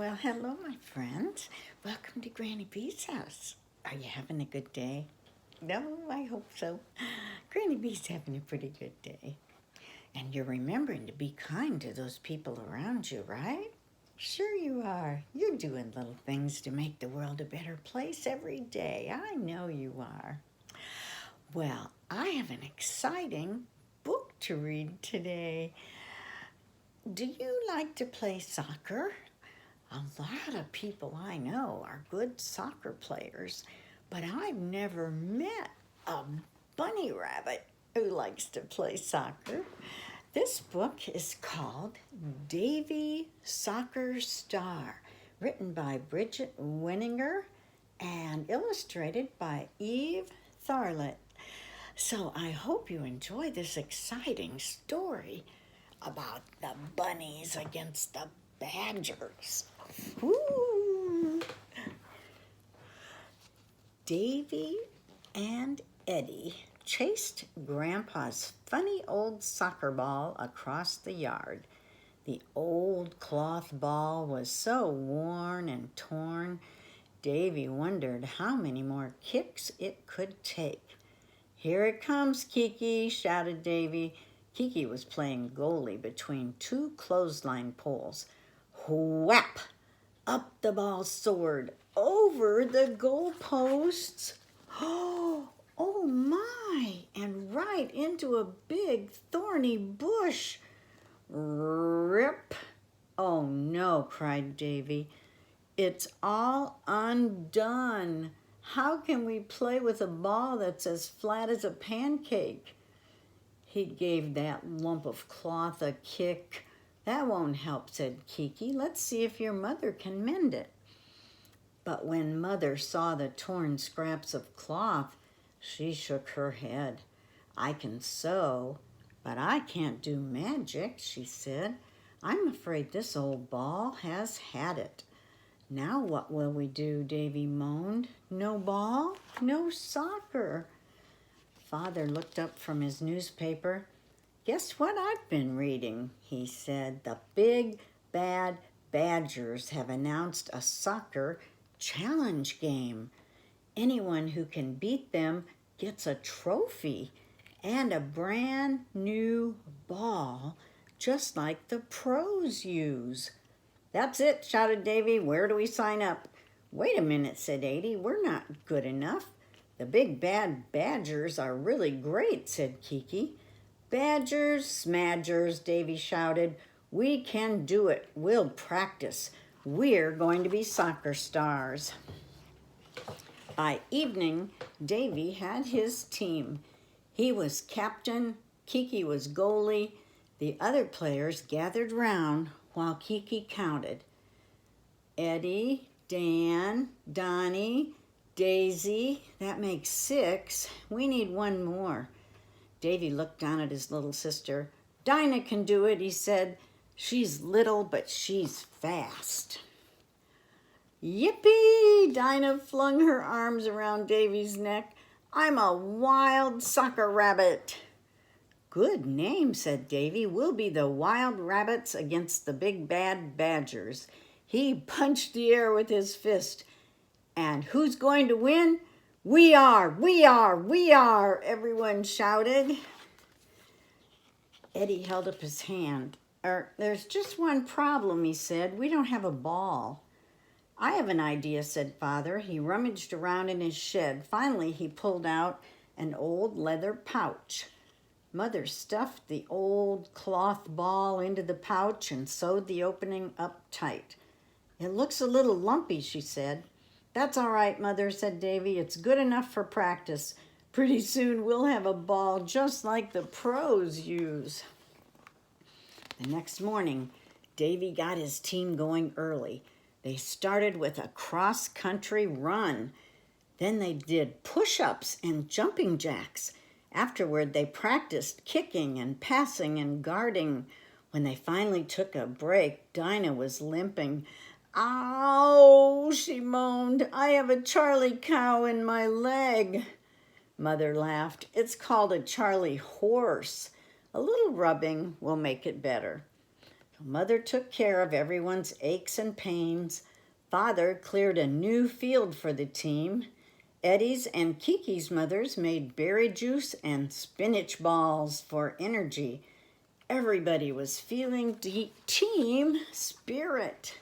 Well, hello, my friends. Welcome to Granny B's house. Are you having a good day? No, I hope so. Granny B's having a pretty good day. And you're remembering to be kind to those people around you, right? Sure you are. You're doing little things to make the world a better place every day. I know you are. Well, I have an exciting book to read today. Do you like to play soccer? A lot of people I know are good soccer players, but I've never met a bunny rabbit who likes to play soccer. This book is called Davy Soccer Star, written by Bridget Winninger and illustrated by Eve Tharlett. So I hope you enjoy this exciting story about the bunnies against the badgers. Woo! Davy and Eddie chased Grandpa's funny old soccer ball across the yard. The old cloth ball was so worn and torn, Davy wondered how many more kicks it could take. "Here it comes, Kiki," shouted Davy. Kiki was playing goalie between two clothesline poles. Whap! Up the ball soared over the goalposts. Oh my! And right into a big thorny bush. Rip! Oh no, cried Davy. It's all undone. How can we play with a ball that's as flat as a pancake? He gave that lump of cloth a kick. "That won't help," said Kiki. "Let's see if your mother can mend it." But when Mother saw the torn scraps of cloth, she shook her head. "I can sew, but I can't do magic," she said. "I'm afraid this old ball has had it." "Now what will we do?" Davy moaned. "No ball, no soccer." Father looked up from his newspaper. "Guess what I've been reading?" he said. "The big bad badgers have announced a soccer challenge game. Anyone who can beat them gets a trophy and a brand new ball, just like the pros use." "That's it," shouted Davy. "Where do we sign up?" "Wait a minute," said Adie. "We're not good enough." "The big bad badgers are really great," said Kiki. "Badgers, smadgers," Davy shouted. "We can do it. We'll practice. We're going to be soccer stars." By evening, Davy had his team. He was captain, Kiki was goalie. The other players gathered round while Kiki counted. Eddie, Dan, Donnie, Daisy, that makes 6. We need one more. Davy looked down at his little sister. "Dinah can do it," he said. "She's little, but she's fast." "Yippee!" Dinah flung her arms around Davy's neck. "I'm a wild soccer rabbit." "Good name," said Davy. "We'll be the wild rabbits against the big bad badgers." He punched the air with his fist. "And who's going to win?" "We are, we are, we are," everyone shouted. Eddie held up his hand. "There's just one problem," he said. "We don't have a ball." "I have an idea," said Father. He rummaged around in his shed. Finally, he pulled out an old leather pouch. Mother stuffed the old cloth ball into the pouch and sewed the opening up tight. "It looks a little lumpy," she said. "That's all right, Mother," said Davy. "It's good enough for practice. Pretty soon we'll have a ball just like the pros use." The next morning, Davy got his team going early. They started with a cross-country run. Then they did push-ups and jumping jacks. Afterward, they practiced kicking and passing and guarding. When they finally took a break, Dinah was limping. "Ow," she moaned. "I have a Charlie cow in my leg." Mother laughed. "It's called a Charlie horse. A little rubbing will make it better." Mother took care of everyone's aches and pains. Father cleared a new field for the team. Eddie's and Kiki's mothers made berry juice and spinach balls for energy. Everybody was feeling team spirit.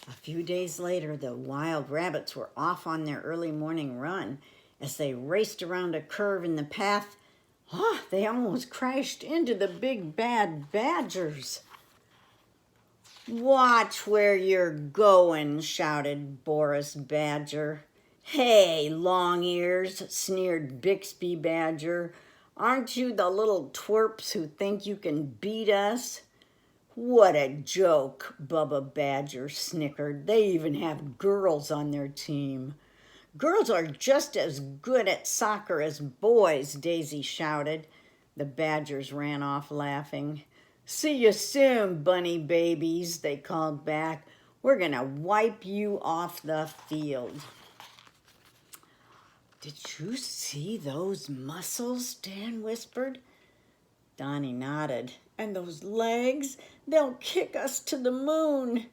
A few days later, the wild rabbits were off on their early morning run. As they raced around a curve in the path, they almost crashed into the big bad badgers. "Watch where you're going," shouted Boris Badger. "Hey, Long Ears," sneered Bixby Badger. "Aren't you the little twerps who think you can beat us?" "What a joke," Bubba Badger snickered. "They even have girls on their team." "Girls are just as good at soccer as boys," Daisy shouted. The Badgers ran off laughing. "See you soon, bunny babies," they called back. "We're gonna wipe you off the field." "Did you see those muscles?" Dan whispered. Donnie nodded. "And those legs? They'll kick us to the moon."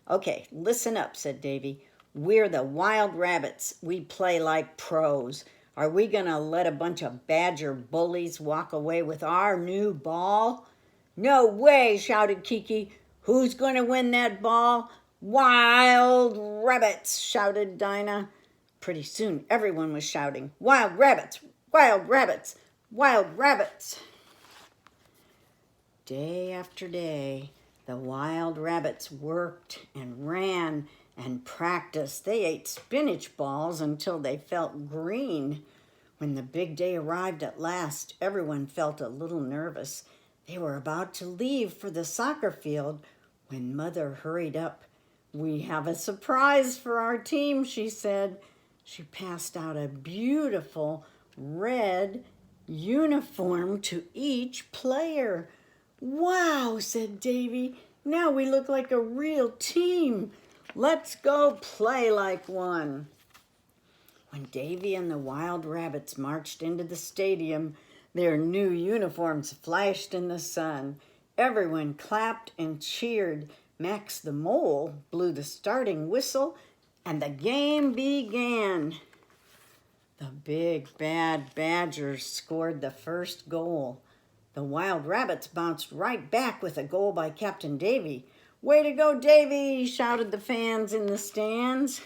"Okay, listen up," said Davy. "We're the Wild Rabbits. We play like pros. Are we gonna let a bunch of badger bullies walk away with our new ball?" "No way," shouted Kiki. "Who's gonna win that ball?" "Wild Rabbits," shouted Dinah. Pretty soon everyone was shouting, "Wild Rabbits! Wild Rabbits! Wild Rabbits!" Day after day, the wild rabbits worked and ran and practiced. They ate spinach balls until they felt green. When the big day arrived at last, everyone felt a little nervous. They were about to leave for the soccer field when Mother hurried up. "We have a surprise for our team," she said. She passed out a beautiful red uniform to each player. "Wow," said Davy. "Now we look like a real team. Let's go play like one." When Davy and the wild rabbits marched into the stadium, their new uniforms flashed in the sun. Everyone clapped and cheered. Max the Mole blew the starting whistle, and the game began. The big bad Badgers scored the first goal. The wild rabbits bounced right back with a goal by Captain Davy. "Way to go, Davy!" shouted the fans in the stands.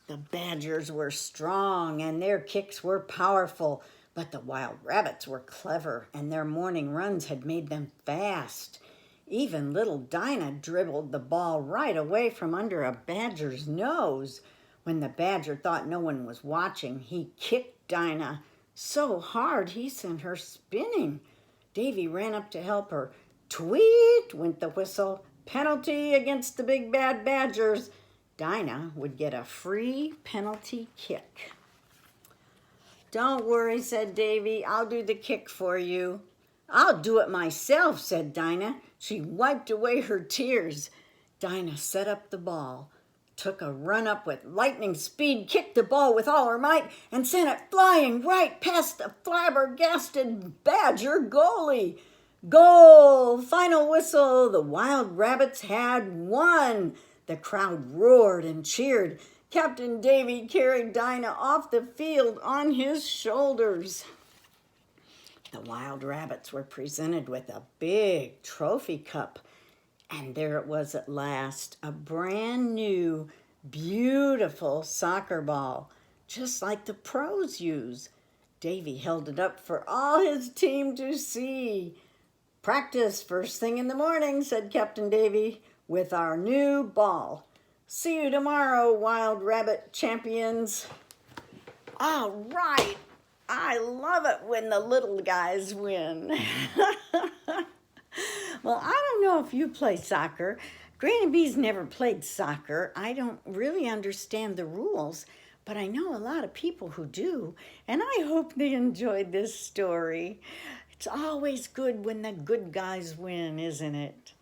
The Badgers were strong and their kicks were powerful, but the wild rabbits were clever and their morning runs had made them fast. Even little Dinah dribbled the ball right away from under a badger's nose. When the badger thought no one was watching, he kicked Dinah so hard he sent her spinning. Davy ran up to help her. Tweet went the whistle. Penalty against the big bad badgers. Dinah would get a free penalty kick. "Don't worry," said Davy. "I'll do the kick for you." "I'll do it myself," said Dinah. She wiped away her tears. Dinah set up the ball, took a run up with lightning speed, kicked the ball with all her might, and sent it flying right past the flabbergasted badger goalie. Goal! Final whistle! The wild rabbits had won. The crowd roared and cheered. Captain Davy carried Dinah off the field on his shoulders. The wild rabbits were presented with a big trophy cup. And there it was at last, a brand new, beautiful soccer ball, just like the pros use. Davy held it up for all his team to see. "Practice first thing in the morning," said Captain Davy, "with our new ball. See you tomorrow, wild rabbit champions." All right. I love it when the little guys win. Well, I don't know if you play soccer. Granny B's never played soccer. I don't really understand the rules, but I know a lot of people who do, and I hope they enjoyed this story. It's always good when the good guys win, isn't it?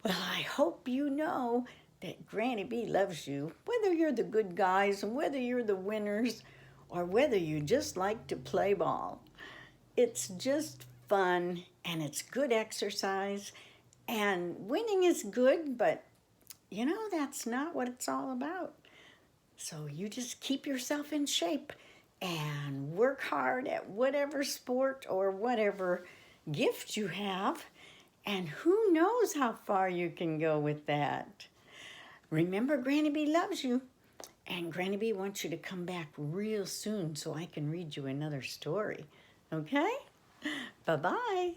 Well, I hope you know that Granny B loves you, whether you're the good guys and whether you're the winners or whether you just like to play ball. It's just fun and it's good exercise And winning is good, but you know, that's not what it's all about. So you just keep yourself in shape and work hard at whatever sport or whatever gift you have. And who knows how far you can go with that. Remember, Granny B loves you. And Granny B wants you to come back real soon so I can read you another story. Okay? Bye-bye.